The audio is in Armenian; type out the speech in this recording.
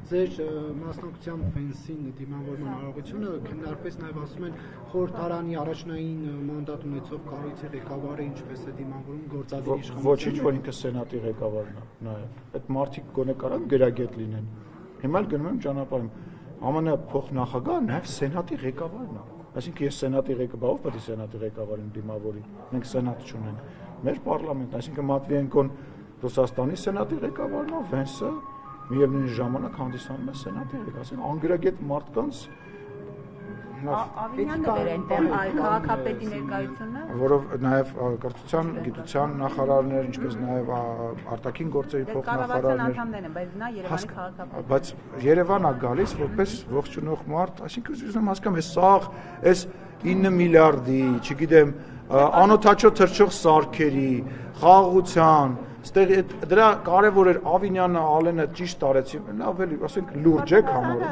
ձեր մասնակցությամբ ֆենսին դիմավորման արարողությունը քննարկվեց նաև ասում են խորհրդարանի առաջնային մանդատ ունեցող կառույցի ղեկավարը ինչպես է դիմավորում գործադիր իշխանությունը։ Ոչինչ, որ ինքը սենատի ղեկավարն է, նաև այդ մարդիկ գոնե կարան գրագետ լինեն։ Հիմա էլ գնում եմ ճանապարհում։ ԱՄՆ փոխնախագահը նաև սենատի ղեկավարն է։ Այսինքն ես սենատի ղեկավարով պետք է սենատի ղեկավարին դիմավորի։ Մենք սենատ չունենք։ Մեր պարլամենտ, այսինքն Մատվիենկոն Ռուսաստանի սենատի ղեկավարն է, Վենսը միևնույն ժամանակ հանդիսանում է սենատի ղեկավար, այսինքն անգրագետ մարդկանց Ավինյանն էր այնտեղ քաղաքապետի ներկայությունը, որով նաև կրթության, գիտության նախարարներ, ինչպես նաև արտաքին գործերի փոխնախարարներ, բայց նա Երևանի քաղաքապետ։ Բայց Երևան է գալիս որպես ողջունող մարդ, այսինքն ուզում հասկամ, այս սաղ, այս 9 միլիարդի, չգիտեմ, անօթաչո թռչող սարքերի, խաղաղության, դրա կարևոր էր Ավինյանը, Ալենը ճիշտ արեցին, ավելի, ասենք, լուրջ եք համարում։